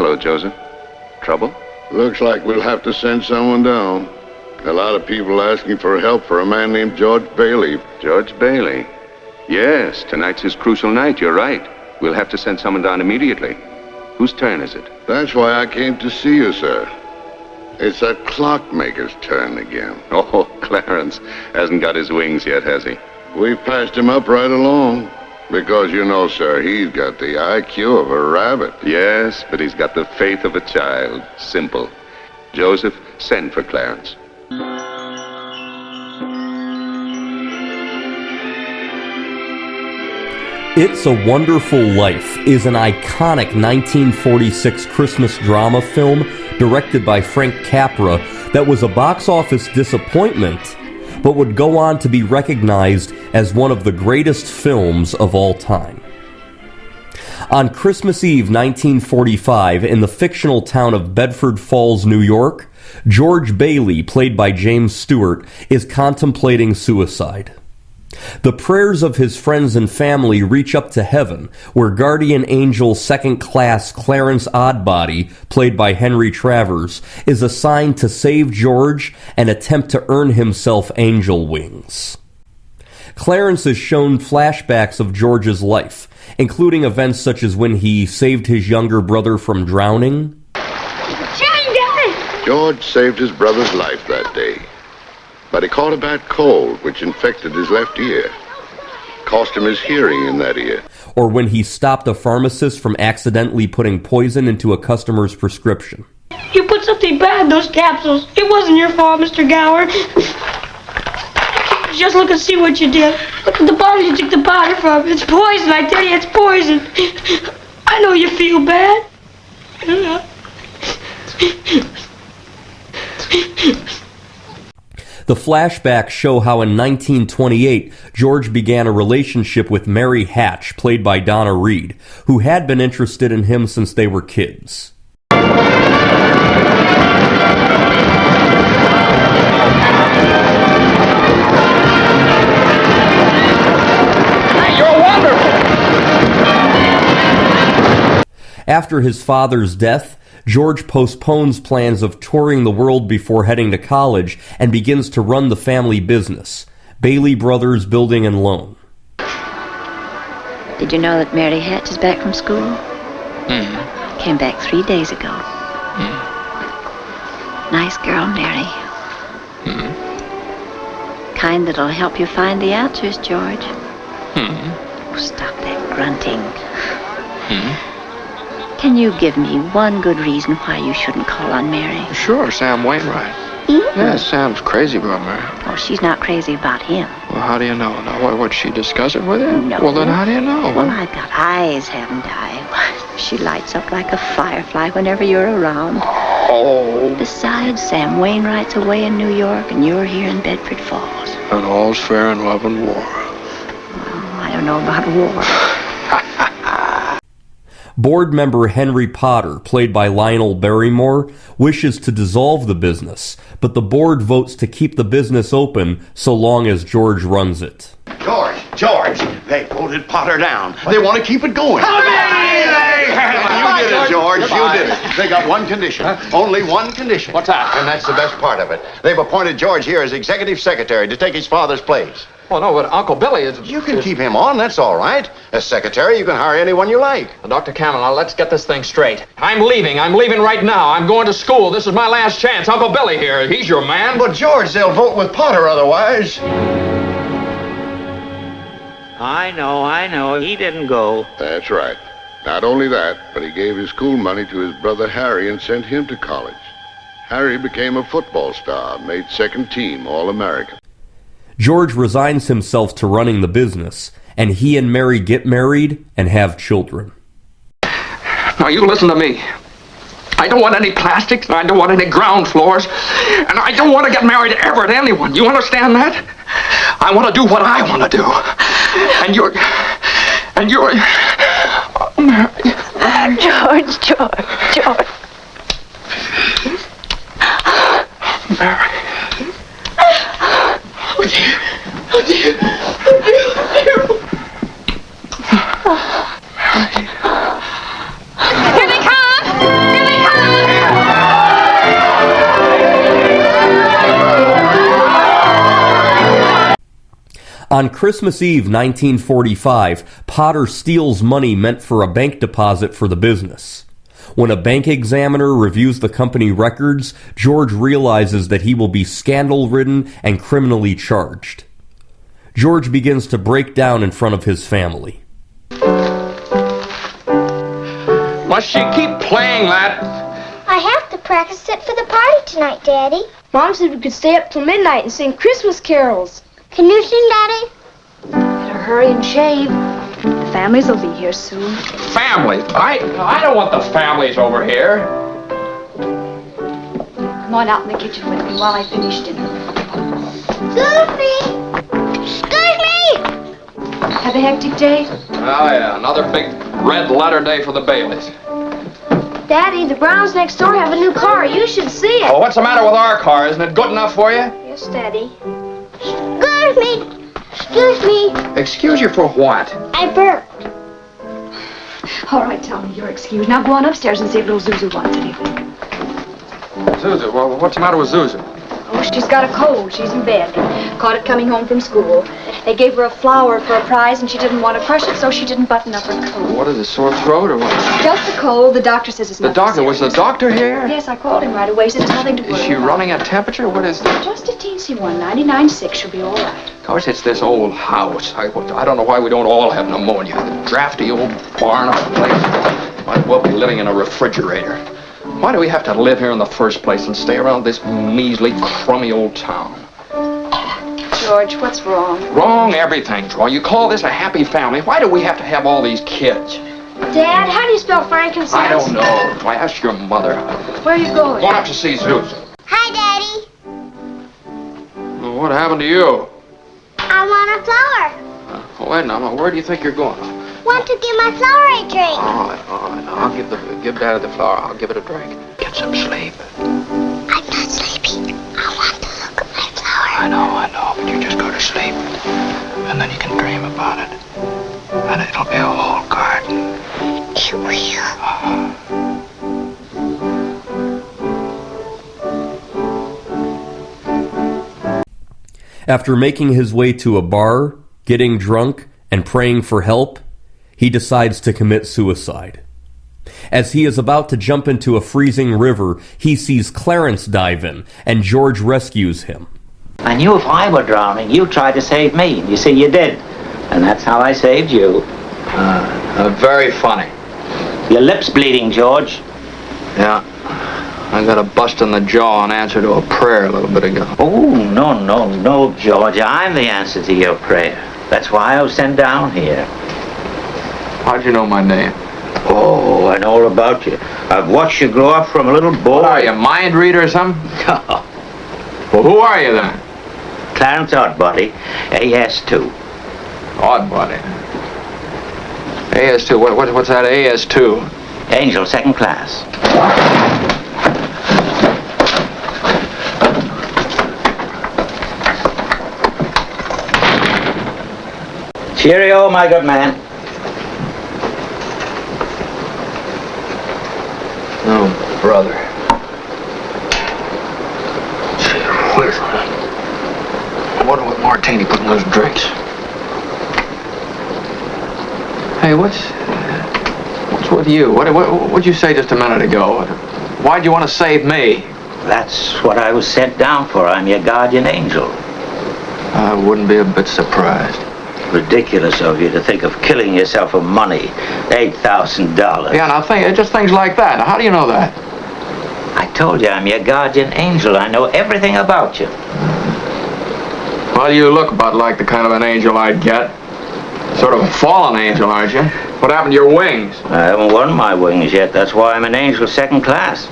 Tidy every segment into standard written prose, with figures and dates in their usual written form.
Hello, Joseph. Trouble? Looks like we'll have to send someone down. A lot of people asking for help for a man named George Bailey. George Bailey? Yes, tonight's his crucial night, you're right. We'll have to send someone down immediately. Whose turn is it? That's why I came to see you, sir. It's that clockmaker's turn again. Oh, Clarence hasn't got his wings yet, has he? We've passed him up right along. Because, you know, sir, he's got the IQ of a rabbit. Yes, but he's got the faith of a child. Simple. Joseph, send for Clarence. It's a Wonderful Life is an iconic 1946 Christmas drama film directed by Frank Capra that was a box office disappointment, but would go on to be recognized as one of the greatest films of all time. On Christmas Eve 1945, in the fictional town of Bedford Falls, New York, George Bailey, played by James Stewart, is contemplating suicide. The prayers of his friends and family reach up to heaven, where guardian angel second-class Clarence Oddbody, played by Henry Travers, is assigned to save George and attempt to earn himself angel wings. Clarence is shown flashbacks of George's life, including events such as when he saved his younger brother from drowning. George saved his brother's life that day. But he caught a bad cold, which infected his left ear. Cost him his hearing in that ear. Or when he stopped a pharmacist from accidentally putting poison into a customer's prescription. You put something bad in those capsules. It wasn't your fault, Mr. Gower. Just look and see what you did. Look at the bottle you took the powder from. It's poison, I tell you, it's poison. I know you feel bad. The flashbacks show how in 1928, George began a relationship with Mary Hatch, played by Donna Reed, who had been interested in him since they were kids. After his father's death, George postpones plans of touring the world before heading to college and begins to run the family business, Bailey Brothers Building and Loan. Did you know that Mary Hatch is back from school? Came back 3 days ago. Nice girl, Mary. Kind that'll help you find the answers, George. Oh, stop that grunting. Can you give me one good reason why you shouldn't call on Mary? Sure, Sam Wainwright. Yeah, Sam's crazy about Mary. Oh, she's not crazy about him. Well, how do you know? Now, would she discuss it with him? No. Well, then how do you know? Well, I've got eyes, haven't I? She lights up like a firefly whenever you're around. Oh. Besides, Sam Wainwright's away in New York, and you're here in Bedford Falls. And all's fair in love and war. Well, I don't know about war. Board member Henry Potter, played by Lionel Barrymore, wishes to dissolve the business, but the board votes to keep the business open so long as George runs it. George, they voted Potter down. They want to keep it going. You did it, George. You did it. They got one condition. Only one condition. What's that? And that's the best part of it. They've appointed George here as executive secretary to take his father's place. Well, no, but Uncle Billy is... You can keep him on, that's all right. As secretary, you can hire anyone you like. Now, Dr. Cameron, now let's get this thing straight. I'm leaving right now. I'm going to school. This is my last chance. Uncle Billy here, he's your man. But, George, they'll vote with Potter otherwise. I know. He didn't go. That's right. Not only that, but he gave his school money to his brother Harry and sent him to college. Harry became a football star, made second team All-American. George resigns himself to running the business, and he and Mary get married and have children. Now, you listen to me. I don't want any plastics, and I don't want any ground floors, and I don't want to get married ever to anyone. You understand that? I want to do what I want to do. And you're... George. Mary. Oh, dear. Here they come! On Christmas Eve 1945, Potter steals money meant for a bank deposit for the business. When a bank examiner reviews the company records, George realizes that he will be scandal-ridden and criminally charged. George begins to break down in front of his family. Must she keep playing that? I have to practice it for the party tonight, Daddy. Mom said we could stay up till midnight and sing Christmas carols. Can you sing, Daddy? Better hurry and shave. The families will be here soon. Families? I don't want the families over here. Come on out in the kitchen with me while I finish dinner. Excuse me! Excuse me! Have a hectic day? Oh, yeah, another big red letter day for the Baileys. Daddy, the Browns next door have a new car. You should see it. Oh, what's the matter with our car? Isn't it good enough for you? Yes, Daddy. Excuse me! Excuse me! Excuse you for what? I burped. All right, Tommy, you're excused. Now go on upstairs and see if little Zuzu wants anything. Zuzu, well, what's the matter with Zuzu? Oh, she's got a cold. She's in bed. Caught it coming home from school. They gave her a flower for a prize, and she didn't want to crush it, so she didn't button up her coat. What is it, sore throat or what? Just a cold. The doctor says it's The nothing doctor? Was the serious. doctor here? Yes, I called him right away. He said it's nothing to worry Is she about. running a temperature? What is that? Just a teensy one. 99.6. She'll be all right. Of course, it's this old house. I don't know why we don't all have pneumonia. The drafty old barn of a place. Might as well be living in a refrigerator. Why do we have to live here in the first place and stay around this measly, crummy old town? George, what's wrong? Wrong, everything's wrong. You call this a happy family? Why do we have to have all these kids? Dad, how do you spell frankincense? I don't know. Why, ask your mother. Where are you going? Going up to see Zeus. Hi, Daddy. Well, what happened to you? I want a flower. Wait now, where do you think you're going? Want to give my flower a drink. All right. I'll give Dad the flower. I'll give it a drink. Get some sleep. I'm not sleepy. I want to look at my flower. I know, but you just go to sleep. And then you can dream about it. And it'll be a whole garden. It will. After making his way to a bar, getting drunk, and praying for help, he decides to commit suicide. As he is about to jump into a freezing river, he sees Clarence dive in, and George rescues him. I knew if I were drowning, you'd try to save me. You see, you did. And that's how I saved you. Very funny. Your lip's bleeding, George. Yeah. I got a bust in the jaw in answer to a prayer a little bit ago. Oh, no, George. I'm the answer to your prayer. That's why I was sent down here. How'd you know my name? Oh, I know all about you. I've watched you grow up from a little boy. What are you, a mind reader or something? Well, who are you then? Clarence Oddbody, AS2. Oddbody. AS2, what's that AS2? Angel, second class. Cheerio, my good man. Oh, brother. Gee whiz. I wonder what martini put in those drinks. Hey, what's with you? What'd you say just a minute ago? Why'd you want to save me? That's what I was sent down for. I'm your guardian angel. I wouldn't be a bit surprised. Ridiculous of you to think of killing yourself for money. $8,000. Yeah, now just things like that. Now, how do you know that? I told you I'm your guardian angel. I know everything about you. Well, you look about like the kind of an angel I'd get. Sort of a fallen angel, aren't you? What happened to your wings? I haven't won my wings yet. That's why I'm an angel second class.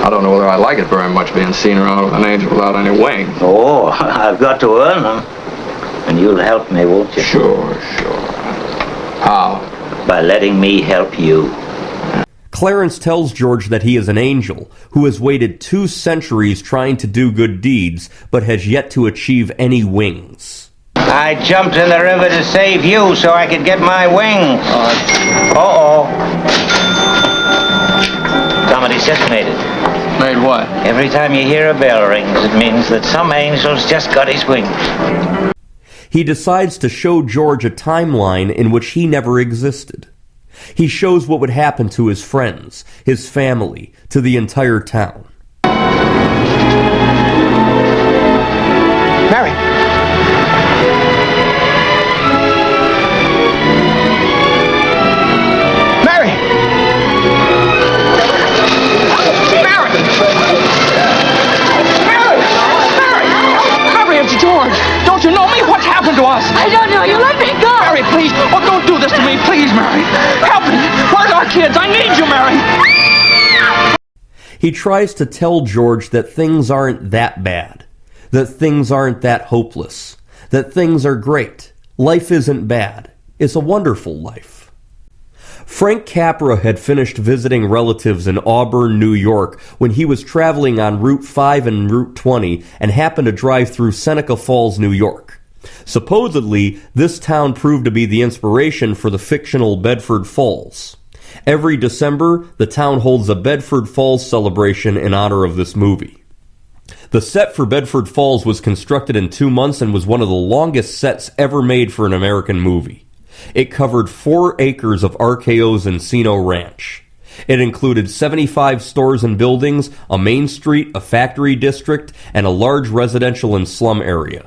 I don't know whether I like it very much being seen around with an angel without any wings. Oh, I've got to earn them. And you'll help me, won't you? Sure. How? By letting me help you. Clarence tells George that he is an angel who has waited 2 centuries trying to do good deeds, but has yet to achieve any wings. I jumped in the river to save you so I could get my wings. Uh-oh. Somebody just made it. Made what? Every time you hear a bell rings, it means that some angel's just got his wings. He decides to show George a timeline in which he never existed. He shows what would happen to his friends, his family, to the entire town. Mary! Mary! Mary! Mary! Mary! Mary, it's George! Don't you know me? What's happened to us? I don't know you. Let me go. Mary, please! Oh, don't do this to me, please, Mary! Help me! Where's our kids? I need you, Mary! He tries to tell George that things aren't that bad, that things aren't that hopeless, that things are great. Life isn't bad. It's a wonderful life. Frank Capra had finished visiting relatives in Auburn, New York, when he was traveling on Route 5 and Route 20 and happened to drive through Seneca Falls, New York. Supposedly, this town proved to be the inspiration for the fictional Bedford Falls. Every December, the town holds a Bedford Falls celebration in honor of this movie. The set for Bedford Falls was constructed in 2 months and was one of the longest sets ever made for an American movie. It covered 4 acres of RKO's Encino Ranch. It included 75 stores and buildings, a main street, a factory district, and a large residential and slum area.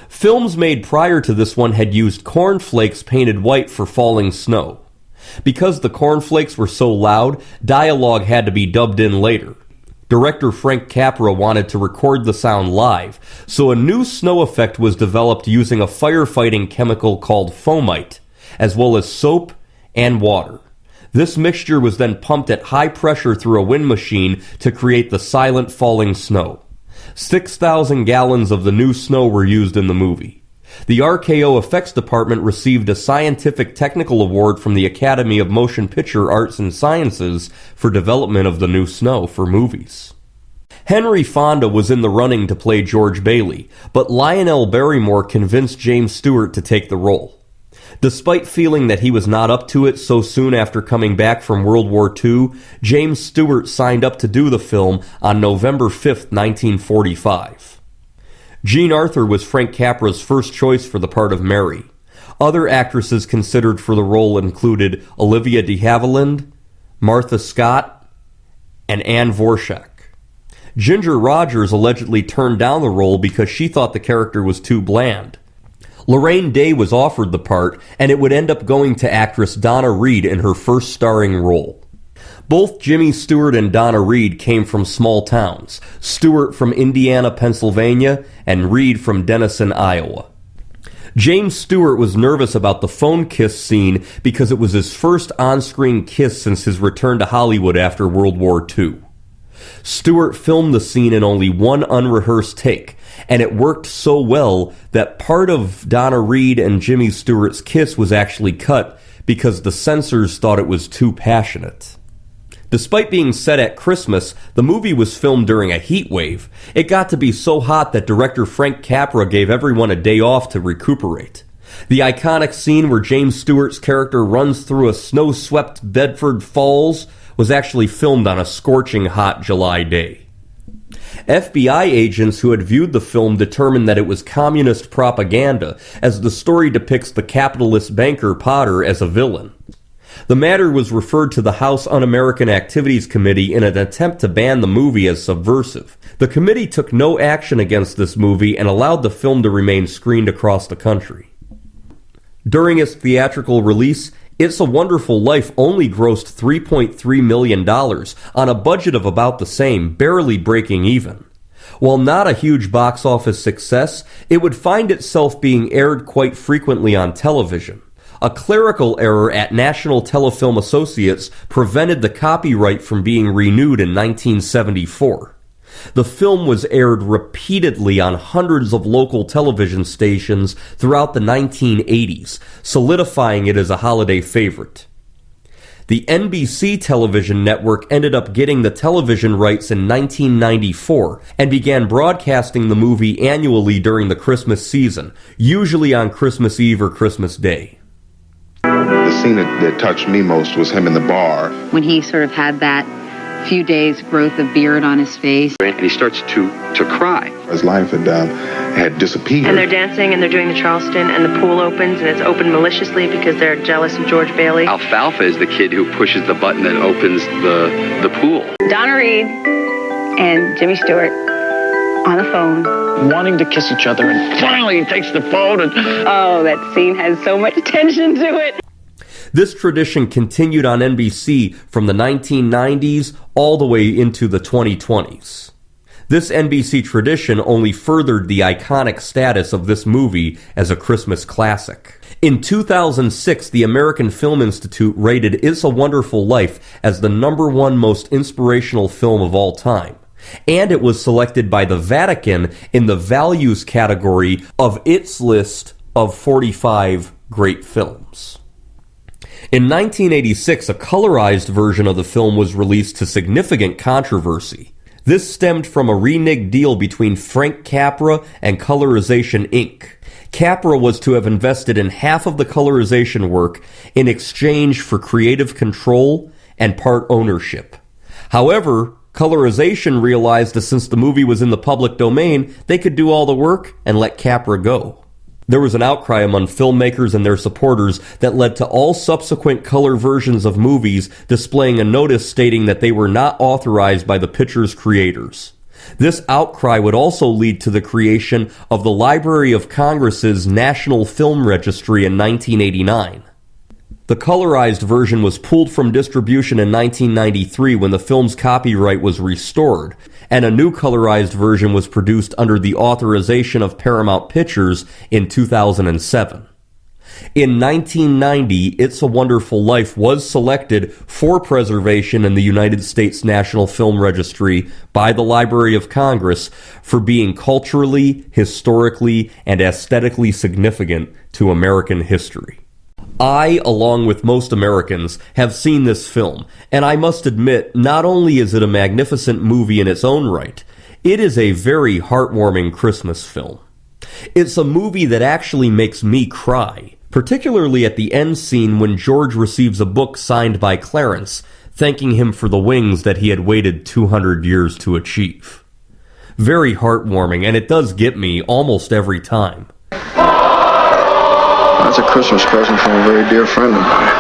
Films made prior to this one had used cornflakes painted white for falling snow. Because the cornflakes were so loud, dialogue had to be dubbed in later. Director Frank Capra wanted to record the sound live, so a new snow effect was developed using a firefighting chemical called foamite, as well as soap and water. This mixture was then pumped at high pressure through a wind machine to create the silent falling snow. 6,000 gallons of the new snow were used in the movie. The RKO Effects Department received a Scientific Technical Award from the Academy of Motion Picture Arts and Sciences for development of the new snow for movies. Henry Fonda was in the running to play George Bailey, but Lionel Barrymore convinced James Stewart to take the role. Despite feeling that he was not up to it so soon after coming back from World War II, James Stewart signed up to do the film on November 5, 1945. Jean Arthur was Frank Capra's first choice for the part of Mary. Other actresses considered for the role included Olivia de Havilland, Martha Scott, and Anne Vorschach. Ginger Rogers allegedly turned down the role because she thought the character was too bland. Lorraine Day was offered the part, and it would end up going to actress Donna Reed in her first starring role. Both Jimmy Stewart and Donna Reed came from small towns, Stewart from Indiana, Pennsylvania, and Reed from Denison, Iowa. James Stewart was nervous about the phone kiss scene because it was his first on-screen kiss since his return to Hollywood after World War II. Stewart filmed the scene in only one unrehearsed take, and it worked so well that part of Donna Reed and Jimmy Stewart's kiss was actually cut because the censors thought it was too passionate. Despite being set at Christmas, the movie was filmed during a heat wave. It got to be so hot that director Frank Capra gave everyone a day off to recuperate. The iconic scene where James Stewart's character runs through a snow-swept Bedford Falls was actually filmed on a scorching hot July day. FBI agents who had viewed the film determined that it was communist propaganda, as the story depicts the capitalist banker Potter as a villain. The matter was referred to the House Un-American Activities Committee in an attempt to ban the movie as subversive. The committee took no action against this movie and allowed the film to remain screened across the country. During its theatrical release, It's a Wonderful Life only grossed $3.3 million on a budget of about the same, barely breaking even. While not a huge box office success, it would find itself being aired quite frequently on television. A clerical error at National Telefilm Associates prevented the copyright from being renewed in 1974. The film was aired repeatedly on hundreds of local television stations throughout the 1980s, solidifying it as a holiday favorite. The NBC television network ended up getting the television rights in 1994 and began broadcasting the movie annually during the Christmas season, usually on Christmas Eve or Christmas Day. The scene that touched me most was him in the bar. When he sort of had that few days' growth of beard on his face. And he starts to cry. His life had disappeared. And they're dancing and they're doing the Charleston, and the pool opens, and it's opened maliciously because they're jealous of George Bailey. Alfalfa is the kid who pushes the button that opens the pool. Donna Reed and Jimmy Stewart on the phone, wanting to kiss each other, and finally he takes the phone and... Oh, that scene has so much tension to it. This tradition continued on NBC from the 1990s all the way into the 2020s. This NBC tradition only furthered the iconic status of this movie as a Christmas classic. In 2006, the American Film Institute rated It's a Wonderful Life as the #1 most inspirational film of all time. And it was selected by the Vatican in the values category of its list of 45 great films. In 1986, a colorized version of the film was released to significant controversy. This stemmed from a reneged deal between Frank Capra and Colorization Inc. Capra was to have invested in half of the colorization work in exchange for creative control and part ownership. However, Colorization realized that since the movie was in the public domain, they could do all the work and let Capra go. There was an outcry among filmmakers and their supporters that led to all subsequent color versions of movies displaying a notice stating that they were not authorized by the picture's creators. This outcry would also lead to the creation of the Library of Congress's National Film Registry in 1989. The colorized version was pulled from distribution in 1993 when the film's copyright was restored, and a new colorized version was produced under the authorization of Paramount Pictures in 2007. In 1990, It's a Wonderful Life was selected for preservation in the United States National Film Registry by the Library of Congress for being culturally, historically, and aesthetically significant to American history. I, along with most Americans, have seen this film, and I must admit, not only is it a magnificent movie in its own right, it is a very heartwarming Christmas film. It's a movie that actually makes me cry, particularly at the end scene when George receives a book signed by Clarence, thanking him for the wings that he had waited 200 years to achieve. Very heartwarming, and it does get me almost every time. That's a Christmas present from a very dear friend of mine.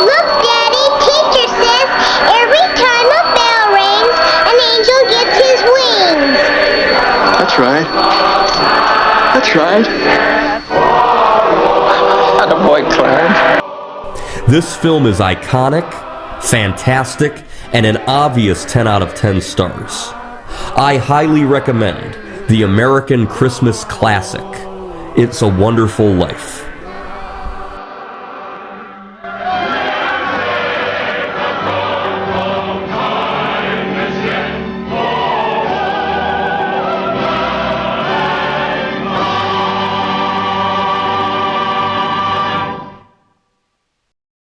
Look, Daddy, teacher says every time a bell rings, an angel gets his wings. That's right. That's right. Attaboy, Clarence. This film is iconic, fantastic, and an obvious 10 out of 10 stars. I highly recommend the American Christmas classic, It's a Wonderful Life.